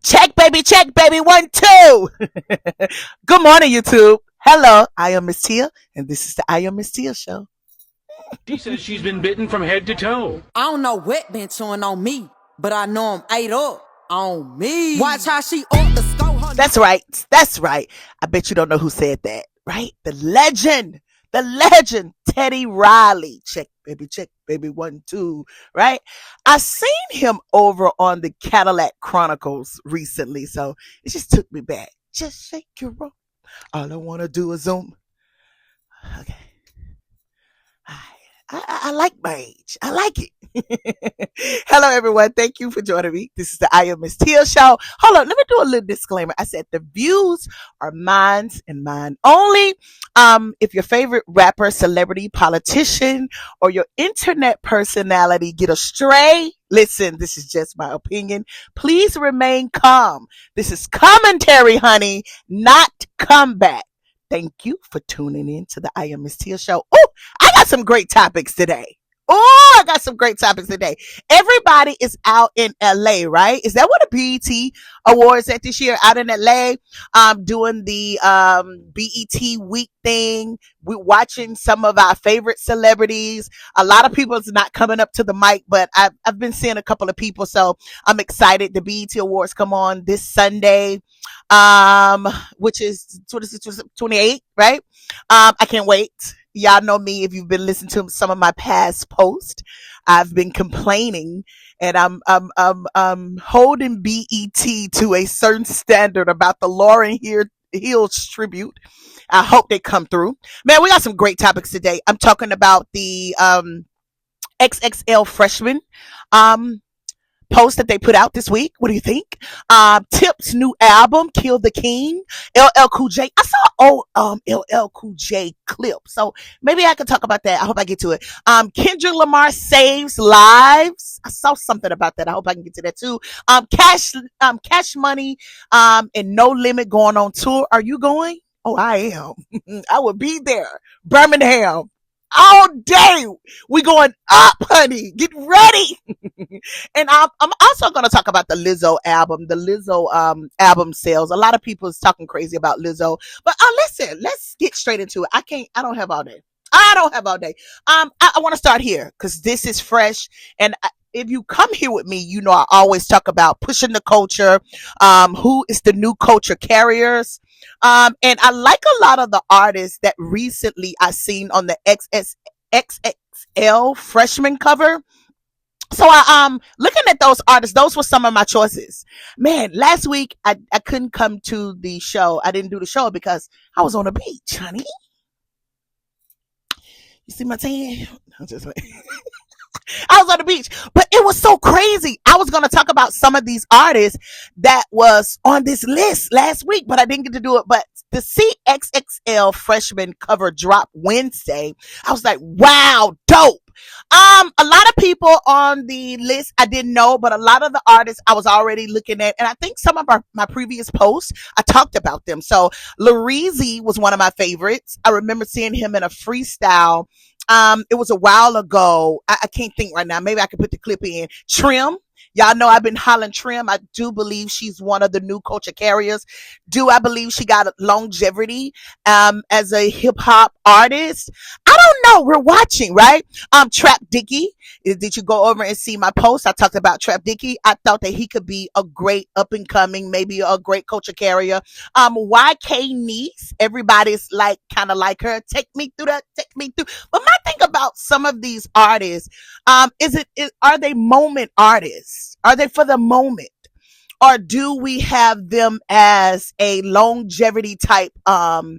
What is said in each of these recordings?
Check, baby, 1, 2. Good morning, YouTube. Hello, I am Miss Tia, and this is the I am Miss Tia show. She says she's been bitten from head to toe. I don't know what been chewing on me, but I know I'm ate up on me. Watch how she up the score. That's right. That's right. I bet you don't know who said that, right? The legend, Teddy Riley. Check, baby, 1, 2, right? I seen him over on the Cadillac Chronicles recently, so it just took me back. Just shake your rope. All I want to do is zoom. Okay. I like my age. I like it. Hello, everyone. Thank you for joining me. This is the I Am Miss Tia show. Hold on. Let me do a little disclaimer. I said the views are mine and mine only. If your favorite rapper, celebrity, politician, or your internet personality get astray, listen, this is just my opinion. Please remain calm. This is commentary, honey, not comeback. Thank you for tuning in to the I Am Miss Tia show. Oh, I got some great topics today. Oh, I got some great topics today. Everybody is out in LA, right? Is that what the BET Awards at this year out in LA? Doing the BET week thing. We're watching some of our favorite celebrities. A lot of people is not coming up to the mic, but I've been seeing a couple of people, so I'm excited. The BET Awards come on this Sunday, which is 28, right? I can't wait. Y'all know me if you've been listening to some of my past posts. I've been complaining, and I'm holding BET to a certain standard about the Lauryn Hills tribute. I hope they come through. Man, we got some great topics today. I'm talking about the XXL freshman um post that they put out this week. What do you think? Tip's new album, Kill the King. LL Cool J. I saw LL Cool J clip, so maybe I can talk about that. I hope I get to it. Kendrick Lamar saves lives. I saw something about that. I hope I can get to that too. Cash Money, and No Limit going on tour. Are you going? Oh, I am. I will be there. Birmingham. All day. We going up, honey. Get ready. And I'm also going to talk about the Lizzo album. The Lizzo album sales. A lot of people is talking crazy about Lizzo, but listen, let's get straight into it. I don't have all day. I don't have all day. I want to start here because this is fresh, and if you come here with me, you know I always talk about pushing the culture. Who is the new culture carriers? And I like a lot of the artists that recently I seen on the XXL freshman cover. So I looking at those artists, those were some of my choices. Man, last week I couldn't come to the show. I didn't do the show because I was on the beach, honey. You see my tan? I'm just like I was on the beach, but it was so crazy. I was going to talk about some of these artists that was on this list last week, but I didn't get to do it. But the CXXL freshman cover drop Wednesday. I was like, wow, dope. A lot of people on the list I didn't know, but a lot of the artists I was already looking at, and I think some of my previous posts I talked about them. So Lareezy was one of my favorites. I remember seeing him in a freestyle. It was a while ago. I can't think right now. Maybe I could put the clip in. Trim. Y'all know I've been hollering Trim. I do believe she's one of the new culture carriers. Do I believe she got longevity as a hip hop artist? I don't know. We're watching, right? Trap Dicky. Did you go over and see my post? I talked about Trap Dicky. I thought that he could be a great up and coming, maybe a great culture carrier. YK Niece. Everybody's like kind of like her. Take me through that. Take me through. But my thing about some of these artists, are they moment artists? Are they for the moment? Or do we have them as a longevity type of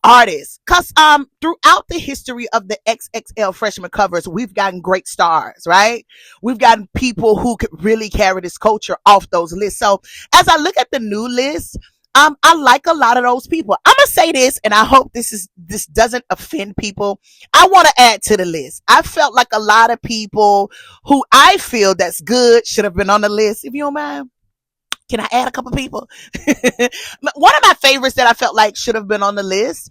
artists? Because throughout the history of the XXL freshman covers, we've gotten great stars, right? We've gotten people who could really carry this culture off those lists. So as I look at the new list, I like a lot of those people. I'm gonna say this, and I hope this doesn't offend people. I want to add to the list. I felt like a lot of people who I feel that's good should have been on the list. If you don't mind, Can I add a couple people? One of my favorites that I felt like should have been on the list,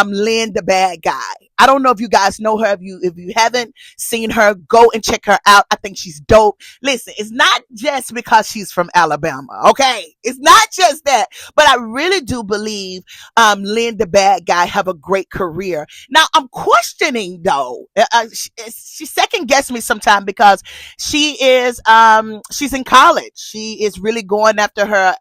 Lynn the Bad Guy. I don't know if you guys know her. If you haven't seen her, go and check her out. I think she's dope. Listen, it's not just because she's from Alabama, okay? It's not just that, but I really do believe Lynn the Bad Guy have a great career. Now I'm questioning though. She second guessed me sometime because she's in college. She is really going after her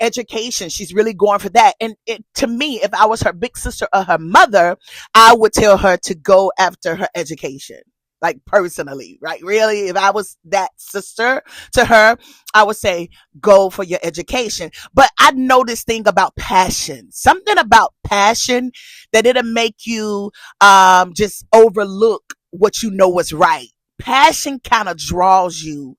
education. She's really going for that. And to me, if I was her big sister or her mother, I would tell her to go after her education. Like personally, right? Really, if I was that sister to her, I would say go for your education. But I know this thing about passion, something about passion that it'll make you just overlook what you know is right. Passion kind of draws you.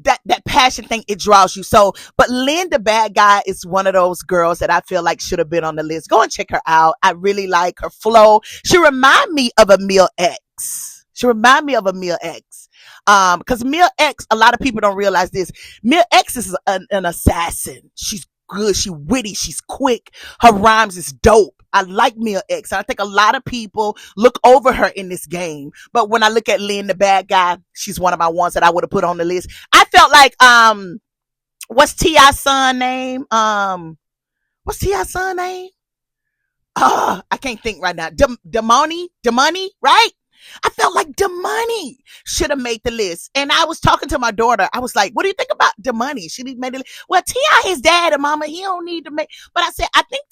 That passion thing, it draws you. So, but Lynn the Bad Guy is one of those girls that I feel like should have been on the list. Go and check her out. I really like her flow. She remind me of Emil X. Because Emil X, a lot of people don't realize this. Emil X is an assassin. She's good. She's witty. She's quick. Her rhymes is dope. I like Mia X. I think a lot of people look over her in this game. But when I look at Lynn the Bad Guy, she's one of my ones that I would have put on the list. I felt like, what's T.I.'s son name? What's T.I.'s son name? I can't think right now. Damoni, right? I felt like Damoni should have made the list. And I was talking to my daughter. I was like, what do you think about Damoni? Should he made it? Well, T.I. his dad and mama, he don't need to make, but I said, I think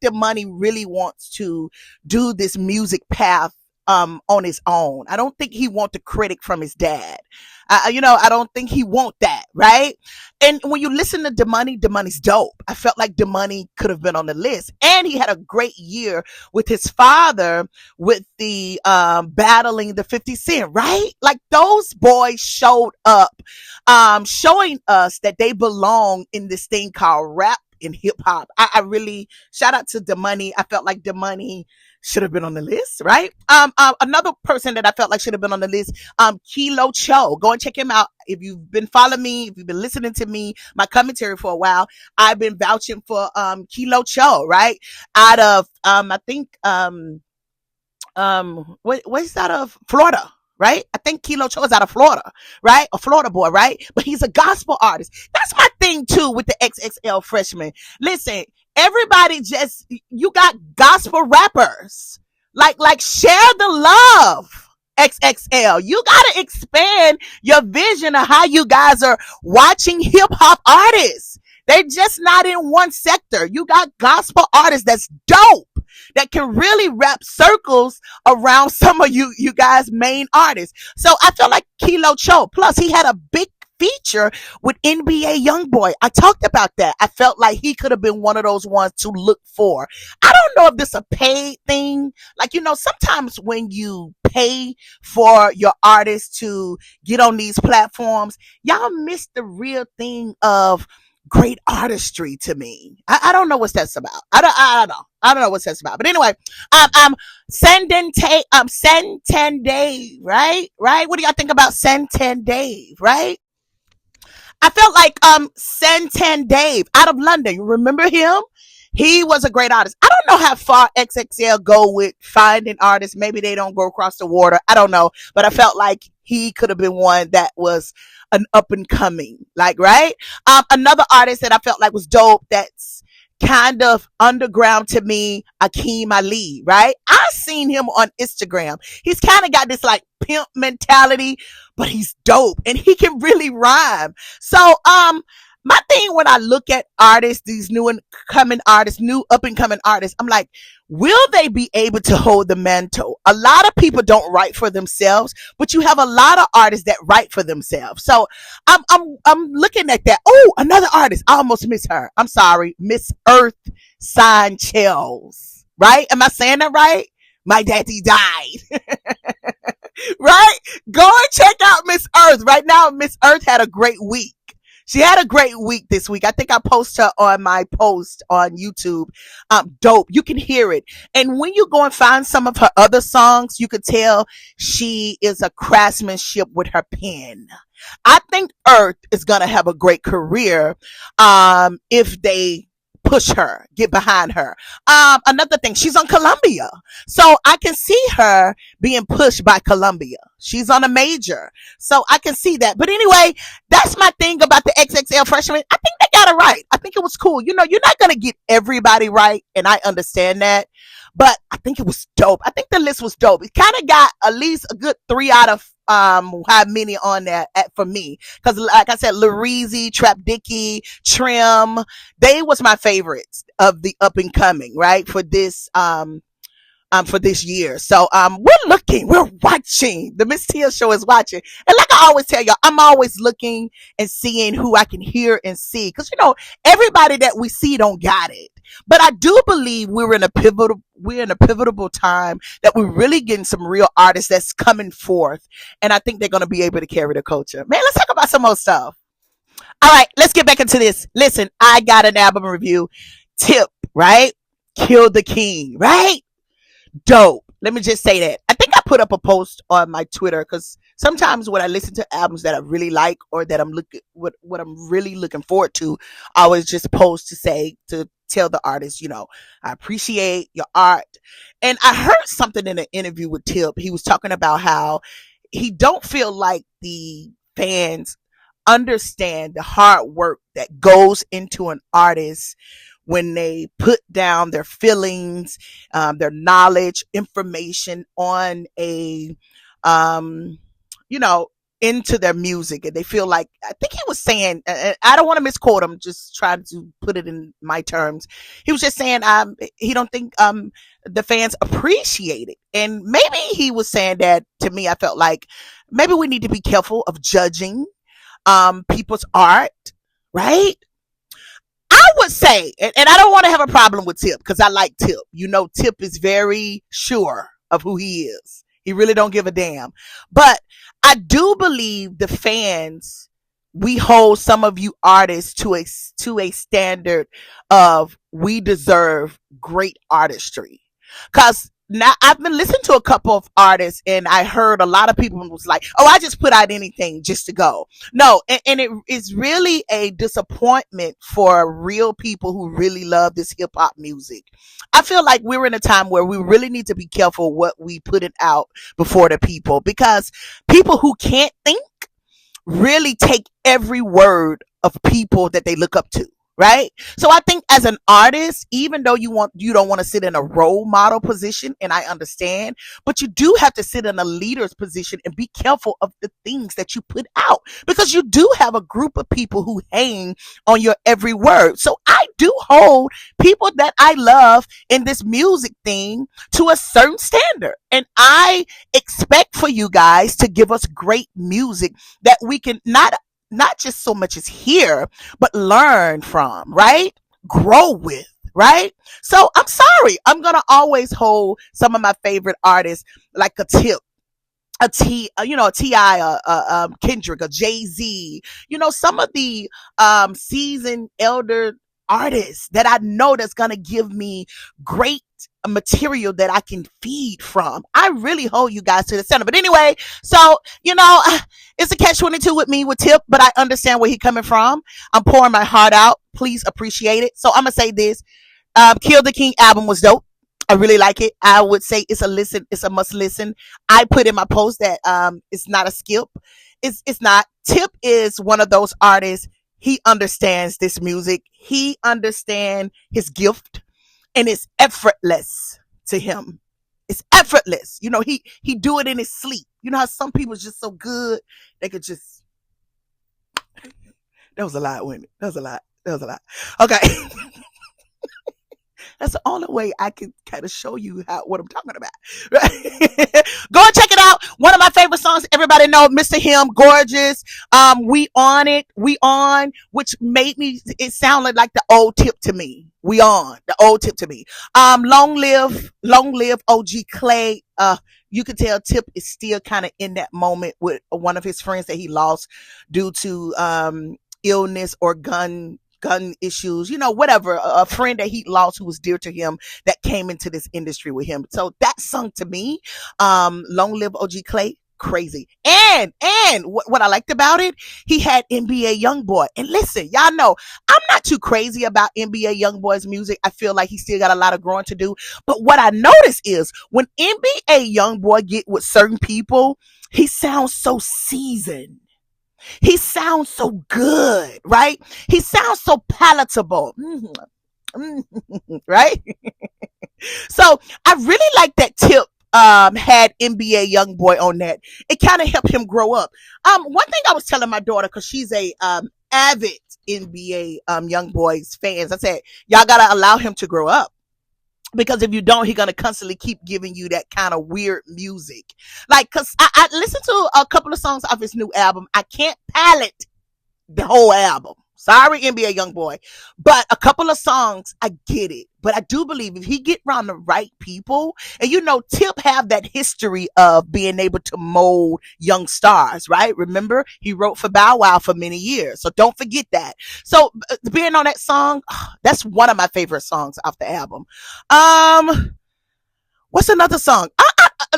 Damoni really wants to do this music path on his own. I don't think he want the critic from his dad. I don't think he want that, right? And when you listen to Damoni's dope. I felt like Damoni could have been on the list. And he had a great year with his father with the battling the 50 Cent, right? Like those boys showed up, showing us that they belong in this thing called rap and hip hop. I really shout out to Damoni. I felt like Damoni should have been on the list, right? Another person that I felt like should have been on the list, Kilo Cho. Go and check him out. If you've been following me, if you've been listening to me, my commentary for a while, I've been vouching for Kilo Cho, right? Out of I think what's out of Florida, right? I think Kilo Cho is out of Florida, right? A Florida boy, right? But he's a gospel artist. That's my thing too with the XXL freshman. Listen, everybody you got gospel rappers. Like share the love. XXL. You gotta expand your vision of how you guys are watching hip hop artists. They're just not in one sector. You got gospel artists that's dope, that can really wrap circles around some of you guys' main artists. So I feel like Kilo Cho. Plus, he had a big feature with NBA Youngboy. I talked about that. I felt like he could have been one of those ones to look for. I don't know if this is a paid thing. Like, sometimes when you pay for your artist to get on these platforms, y'all miss the real thing of great artistry to me. I don't know what that's about. I don't know what that's about. But anyway, Santan Dave, right? What do y'all think about Santan Dave, right? I felt like Santan Dave out of London. You remember him? He was a great artist. I don't know how far XXL go with finding artists. Maybe they don't go across the water. I don't know. But I felt like he could have been one that was an up and coming, right? Another artist that I felt like was dope that's kind of underground to me, Akeem Ali, right? I seen him on Instagram. He's kind of got this like pimp mentality, but he's dope and he can really rhyme. So, my thing when I look at artists, these new up and coming artists, I'm like, will they be able to hold the mantle? A lot of people don't write for themselves, but you have a lot of artists that write for themselves. So I'm looking at that. Oh, another artist. I almost miss her. I'm sorry. Miss Earth Sanchez, right? Am I saying that right? My daddy died. Right? Go and check out Miss Earth. Right now, Miss Earth had a great week. She had a great week this week. I think I posted her on my post on YouTube. Dope. You can hear it. And when you go and find some of her other songs, you could tell she is a craftsmanship with her pen. I think Earth is gonna have a great career if they push her, get behind her. Another thing, she's on Columbia. So I can see her being pushed by Columbia. She's on a major. So I can see that. But anyway, that's my thing about the XXL freshman. I think they got it right. I think it was cool. You know, you're not going to get everybody right. And I understand that. But I think it was dope. I think the list was dope. It kind of got at least a good 3 out of how many on there for me. Because like I said, Lareezy, Trap Dicky, Trim, they was my favorites of the up and coming, right? For this year. So we're watching. The Miss Tia show is watching. And like I always tell y'all, I'm always looking and seeing who I can hear and see. Because everybody that we see don't got it. But I do believe we're in a pivotal time that we're really getting some real artists that's coming forth. And I think they're gonna be able to carry the culture. Man, let's talk about some more stuff. All right, let's get back into this. Listen, I got an album review. Tip, right? Kill the King, right? Dope. Let me just say that. I think I put up a post on my Twitter because sometimes when I listen to albums that I really like or that I'm what I'm really looking forward to, I always just post to tell the artist, I appreciate your art. And I heard something in an interview with Tip. He was talking about how he don't feel like the fans understand the hard work that goes into an artist when they put down their feelings, their knowledge, information on into their music. And they feel like, I think he was saying, I don't want to misquote him, just trying to put it in my terms. He was just saying, he don't think, the fans appreciate it. And maybe he was saying that to me. I felt like maybe we need to be careful of judging, people's art, right? I would say, and I don't want to have a problem with Tip because I like Tip. Tip is very sure of who he is. He really don't give a damn. But I do believe the fans, we hold some of you artists to a standard of we deserve great artistry. Because now I've been listening to a couple of artists and I heard a lot of people was like, oh, I just put out anything just to go. No. And it is really a disappointment for real people who really love this hip hop music. I feel like we're in a time where we really need to be careful what we put it out before the people, because people who can't think really take every word of people that they look up to. Right. So I think as an artist, even though you don't want to sit in a role model position, and I understand, but you do have to sit in a leader's position and be careful of the things that you put out, because you do have a group of people who hang on your every word. So I do hold people that I love in this music thing to a certain standard. And I expect for you guys to give us great music that we can not just so much as hear, but learn from, right? Grow with, right? So I'm sorry. I'm going to always hold some of my favorite artists like a Tip, a T.I., Kendrick, a Jay-Z, some of the seasoned elder artists that I know that's going to give me great material that I can feed from. I really hold you guys to the center. But anyway, so, it's a catch-22 with me with Tip, but I understand where he's coming from. I'm pouring my heart out. Please appreciate it. So I'm going to say this. Kill the King album was dope. I really like it. I would say it's a listen. It's a must listen. I put in my post that it's not a skip. It's not. Tip is one of those artists. He understands this music. He understands his gift, and it's effortless to him. It's effortless. He do it in his sleep. You know how some people is just so good they could just. That was a lot, wasn't it? That was a lot. Okay. That's the only way I can kind of show you what I'm talking about. Right? Go and check it out. One of my favorite songs, everybody know, Mr. Him, Gorgeous. We On It, We On, which made it sound like the old Tip to me. We On, the old Tip to me. Long Live OG Clay. You can tell Tip is still kind of in that moment with one of his friends that he lost due to illness or gun issues, whatever, a friend that he lost who was dear to him that came into this industry with him. So that song to me, Long Live OG Clay, crazy. And what I liked about it, he had NBA YoungBoy. And listen, y'all know I'm not too crazy about NBA YoungBoy's music. I feel like he still got a lot of growing to do. But what I notice is when NBA YoungBoy get with certain people, he sounds so seasoned. He sounds so good, right? He sounds so palatable. Right? So I really like that Tip had NBA YoungBoy on that. It kind of helped him grow up. One thing I was telling my daughter, because she's a avid NBA YoungBoy's fans, I said, y'all gotta allow him to grow up. Because if you don't, he's gonna constantly keep giving you that kind of weird music. Like, cause I listened to a couple of songs off his new album. I can't palate the whole album. Sorry, NBA YoungBoy. But a couple of songs, I get it. But I do believe if he get around the right people, and you know, Tip have that history of being able to mold young stars, right? Remember, he wrote for Bow Wow for many years. So don't forget that. So being on that song, that's one of my favorite songs off the album. What's another song?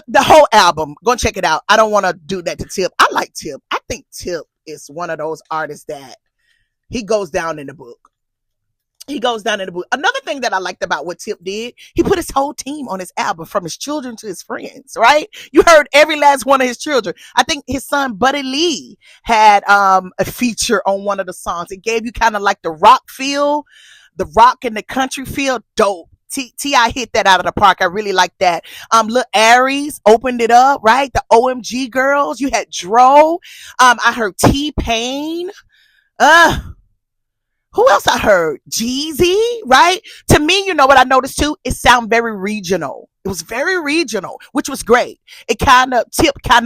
The whole album. Go and check it out. I don't want to do that to Tip. I like Tip. I think Tip is one of those artists that he goes down in the book. He goes down in the book. Another thing that I liked about what Tip did, he put his whole team on his album, from his children to his friends, right? You heard every last one of his children. I think his son, Buddy Lee, had a feature on one of the songs. It gave you kind of like the rock feel, the rock and the country feel. Dope. T.I. hit that out of the park. I really like that. Lil Aries opened it up, right? The OMG girls. You had Dro. I heard T-Pain. Who else I heard? Jeezy, right? To me, you know what I noticed too? It sounded very regional. It was very regional, which was great. Tip kind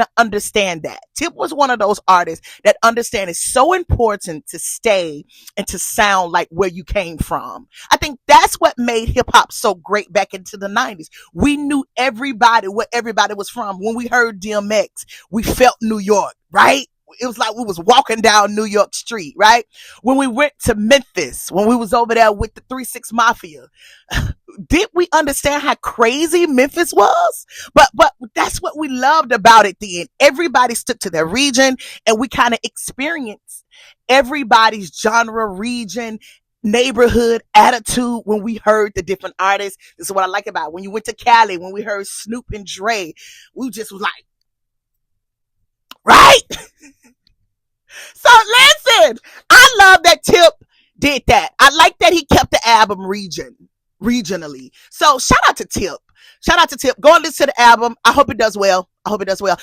of understand that. Tip was one of those artists that understand it's so important to stay and to sound like where you came from. I think that's what made hip hop so great back into the 90s. We knew everybody, where everybody was from. When we heard DMX, we felt New York, right? It was like we was walking down New York Street, right? When we went to Memphis, when we was over there with the 3-6 Mafia, did we understand how crazy Memphis was? But that's what we loved about it then. Everybody stuck to their region, and we kind of experienced everybody's genre, region, neighborhood attitude when we heard the different artists. This is what I like about it. When you went to Cali, when we heard Snoop and Dre, we just was like, right? So listen, I love that Tip did that. I like that he kept the album regionally. So shout out to Tip. Go and listen to the album. I hope it does well.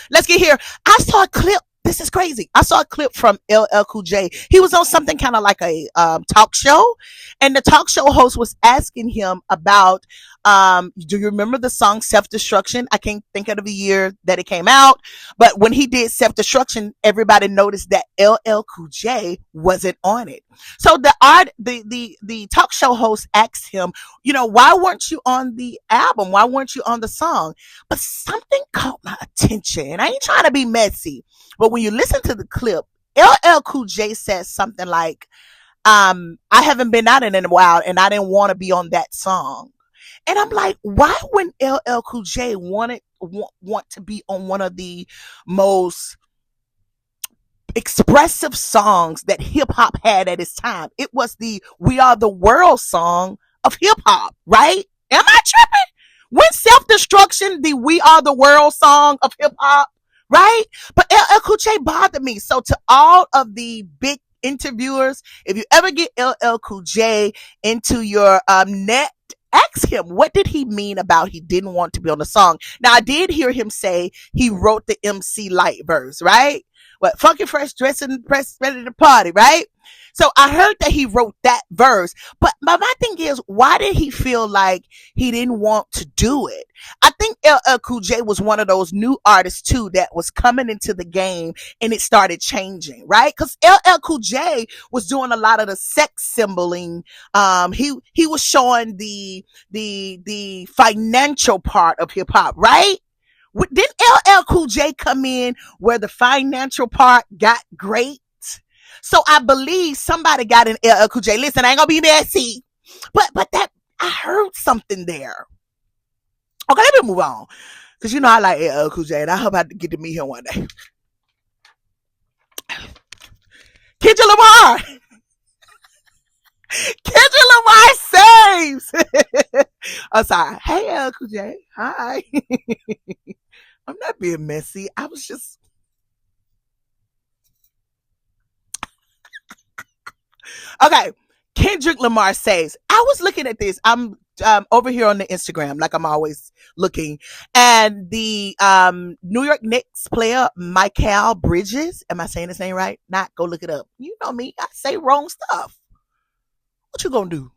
Let's get here. I saw a clip. This is crazy. I saw a clip from LL Cool J. He was on something kind of like a talk show, and the talk show host was asking him about, do you remember the song Self-Destruction? I can't think of the year that it came out, but when he did Self-Destruction, everybody noticed that LL Cool J wasn't on it. So the talk show host asked him, you know, why weren't you on the album? Why weren't you on the song? But something caught my attention. I ain't trying to be messy, but when you listen to the clip, LL Cool J says something like, I haven't been out in a while and I didn't want to be on that song. And I'm like, why wouldn't LL Cool J want to be on one of the most expressive songs that hip hop had at its time? It was the We Are the World song of hip hop, right? Am I tripping? When Self-Destruction, the We Are the World song of hip hop, right? But LL Cool J bothered me. So to all of the big interviewers, if you ever get LL Cool J into your net, ask him, what did he mean about he didn't want to be on the song? Now, I did hear him say he wrote the MC Light verse, right? What, Funky Fresh, dressing, press, ready to party, right? So I heard that he wrote that verse, but my thing is, why did he feel like he didn't want to do it? I think LL Cool J was one of those new artists too that was coming into the game and it started changing, right? Because LL Cool J was doing a lot of the sex symboling. He was showing the financial part of hip hop, right? Didn't LL Cool J come in where the financial part got great? So I believe somebody got in LL Cool J. Listen, I ain't gonna be messy, but that I heard something there. Okay, let me move on. Cause you know I like LL Cool J, and I hope I get to meet him one day. Kendrick Lamar. Kendrick Lamar saves. I'm sorry. Hey, LL Cool J. Hi. I'm not being messy. I was just. Okay. Kendrick Lamar saves. I was looking at this. I'm over here on the Instagram, like I'm always looking, and the New York Knicks player Mikal Bridges. Am I saying his name right? Not. Go look it up. You know me. I say wrong stuff. What you gonna do?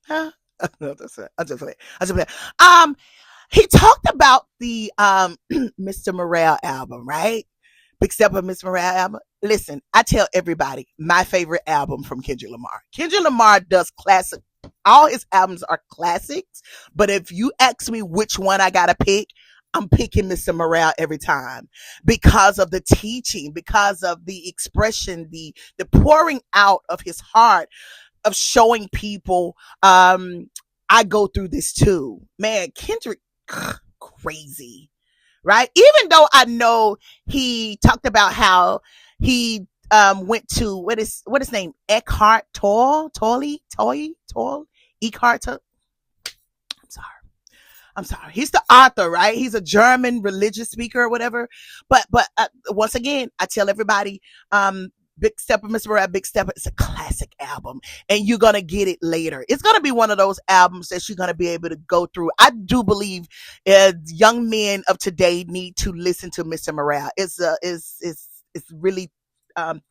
Huh? No, that's it. I just play. He talked about the Mr. Morale album, right? Big Step of Mr. Morale album. Listen, I tell everybody my favorite album from Kendrick Lamar. Kendrick Lamar does classic. All his albums are classics, but if you ask me which one I gotta pick, I'm picking Mr. Morale every time because of the teaching, because of the expression, the pouring out of his heart, of showing people I go through this too. Man, Kendrick, crazy, right? Even though I know he talked about how he went to what is his name? Eckhart Tolle. I'm sorry. He's the author, right? He's a German religious speaker or whatever. But once again, I tell everybody, Big Step of Mr. Morale, Big Step is a classic album, and you're going to get it later. It's going to be one of those albums that you're going to be able to go through. I do believe young men of today need to listen to Mr. Morale. It's really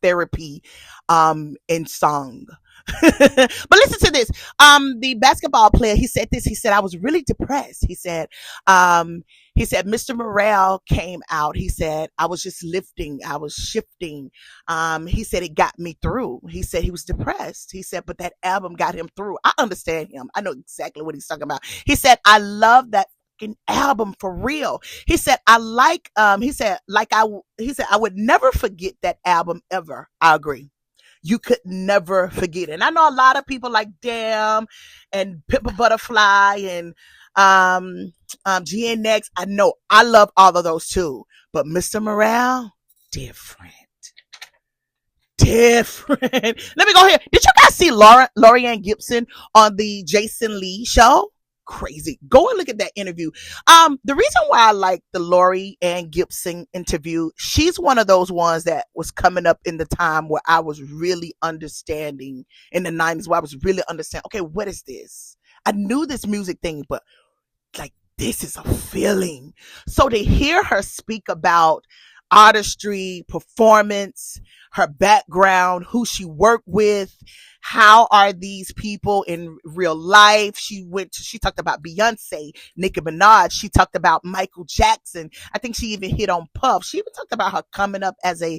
therapy in song. But listen to this. The basketball player, he said this. He said, I was really depressed. He said, Mr. Morale came out. He said, I was just lifting. I was shifting. He said, it got me through. He said he was depressed. He said, but that album got him through. I understand him. I know exactly what he's talking about. He said, I love that album for real. He said, I would never forget that album ever. I agree. You could never forget it. And I know a lot of people like Damn and Pimp Butterfly and GNX. I know I love all of those too. But Mr. Morale, different. Let me go here. Did you guys see Laurieann Gibson on the Jason Lee show? Crazy. Go and look at that interview. The reason why I like the Laurieann Gibson interview, she's one of those ones that was coming up in the time where I was really understanding, in the 90s, where I was really understanding, okay, what is this? I knew this music thing, but like, this is a feeling. So to hear her speak about artistry, performance, her background, who she worked with, how are these people in real life? She talked about Beyonce, Nicki Minaj. She talked about Michael Jackson. I think she even hit on Puff. She even talked about her coming up as a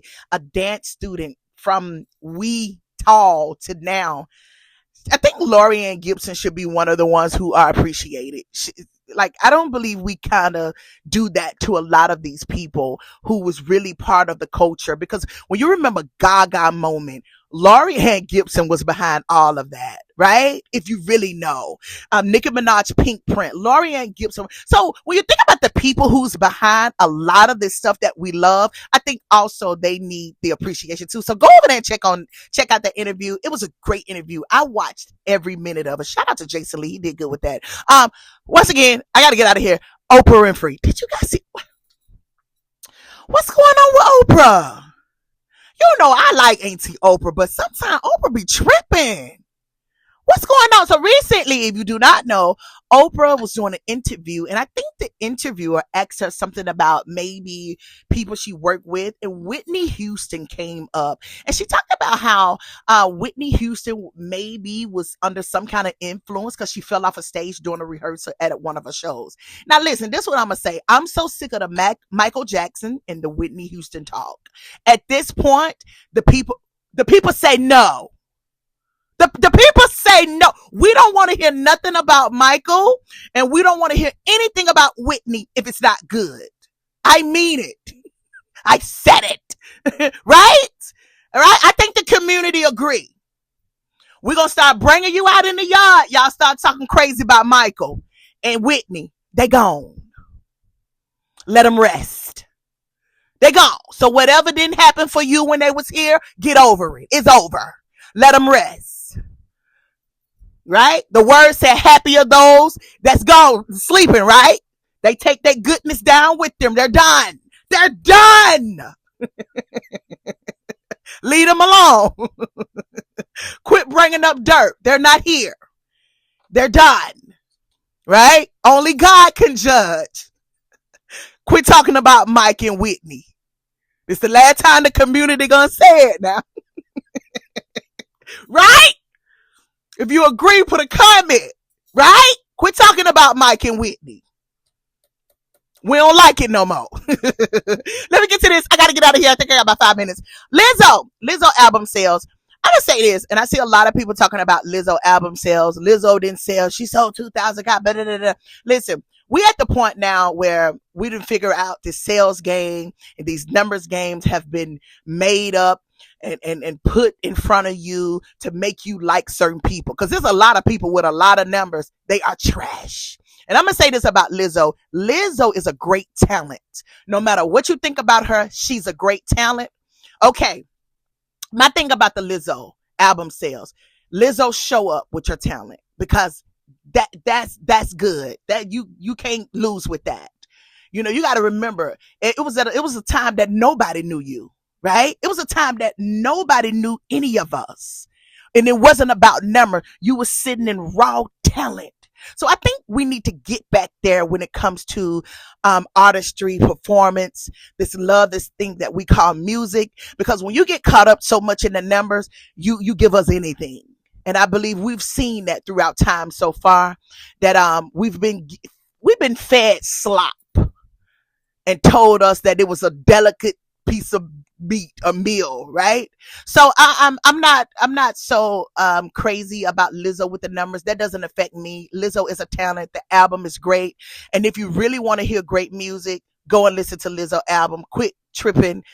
dance student from wee tall to now. I think Laurieann Gibson should be one of the ones who are appreciated. I don't believe we kind of do that to a lot of these people who was really part of the culture, because when you remember Gaga moment, Laurieann Gibson was behind all of that, right? If you really know, Nicki Minaj, Pink Print, Laurieann Gibson. So when you think about the people who's behind a lot of this stuff that we love, I think also they need the appreciation too. So go over there and check out the interview. It was a great interview. I watched every minute of it. Shout out to Jason Lee. He did good with that. Once again, I got to get out of here. Oprah Winfrey. Did you guys see what's going on with Oprah? You know, I like Auntie Oprah, but sometimes Oprah be tripping. What's going on? So recently, if you do not know, Oprah was doing an interview, and I think the interviewer asked her something about maybe people she worked with, and Whitney Houston came up, and she talked about how Whitney Houston maybe was under some kind of influence because she fell off a stage during a rehearsal at one of her shows. Now listen, this is what I'm going to say. I'm so sick of the Michael Jackson and the Whitney Houston talk. At this point, the people say no. The people say no. We don't want to hear nothing about Michael, and we don't want to hear anything about Whitney if it's not good. I mean it. I said it. Right? All right? I think the community agree. We're going to start bringing you out in the yard. Y'all start talking crazy about Michael and Whitney. They gone. Let them rest. They gone. So whatever didn't happen for you when they was here, get over it. It's over. Let them rest. Right? The word said, happy are those that's gone sleeping, right? They take that goodness down with them. They're done. They're done. Leave them alone. Quit bringing up dirt. They're not here. They're done. Right? Only God can judge. Quit talking about Mike and Whitney. It's the last time the community gonna say it now. Right? If you agree, put a comment. Right? Quit talking about Mike and Whitney. We don't like it no more. Let me get to this. I got to get out of here. I think I got about 5 minutes. Lizzo album sales. I'm going to say this, and I see a lot of people talking about Lizzo album sales. Lizzo didn't sell. She sold 2,000 copies. Listen, we at the point now where we didn't figure out this sales game and these numbers games have been made up and put in front of you to make you like certain people. Because there's a lot of people with a lot of numbers. They are trash. And I'm going to say this about Lizzo. Lizzo is a great talent. No matter what you think about her, she's a great talent. Okay. My thing about the Lizzo album sales, Lizzo show up with your talent because that's good. That you can't lose with that. You know, you got to remember it was a time that nobody knew you, right? It was a time that nobody knew any of us. And it wasn't about number. You were sitting in raw talent. So I think we need to get back there when it comes to artistry, performance, this thing that we call music. Because when you get caught up so much in the numbers, you give us anything. And I believe we've seen that throughout time so far, that we've been fed slop and told us that it was a delicate piece of meat, a meal, right? So I'm not so crazy about Lizzo with the numbers. That doesn't affect me. Lizzo is a talent. The album is great. And if you really want to hear great music, go and listen to Lizzo album. Quit tripping.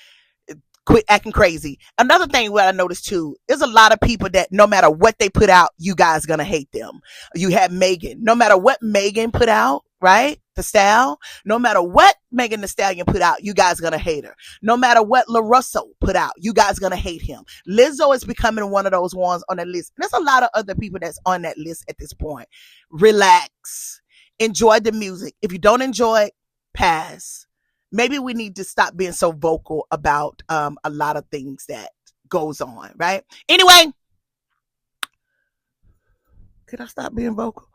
Quit acting crazy. Another thing what I noticed too is a lot of people that no matter what they put out, you guys gonna hate them. You have Megan. No matter what Megan put out, right? The Style. No matter what Megan Thee Stallion put out, you guys gonna hate her. No matter what LaRusso put out, you guys gonna hate him. Lizzo is becoming one of those ones on the list. There's a lot of other people that's on that list at this point. Relax. Enjoy the music. If you don't enjoy it, pass. Maybe we need to stop being so vocal about a lot of things that goes on, right? Anyway, could I stop being vocal?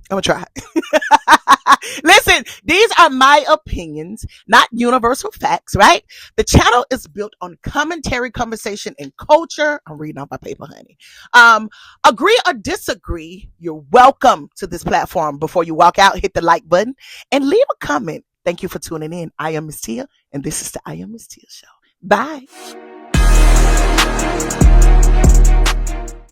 I'm gonna try. Listen, these are my opinions, not universal facts, right? The channel is built on commentary, conversation, and culture. I'm reading off my paper, honey. Agree or disagree, you're welcome to this platform. Before you walk out, hit the like button and leave a comment. Thank you for tuning in. I am Miss Tia, and this is the I Am Miss Tia Show. Bye.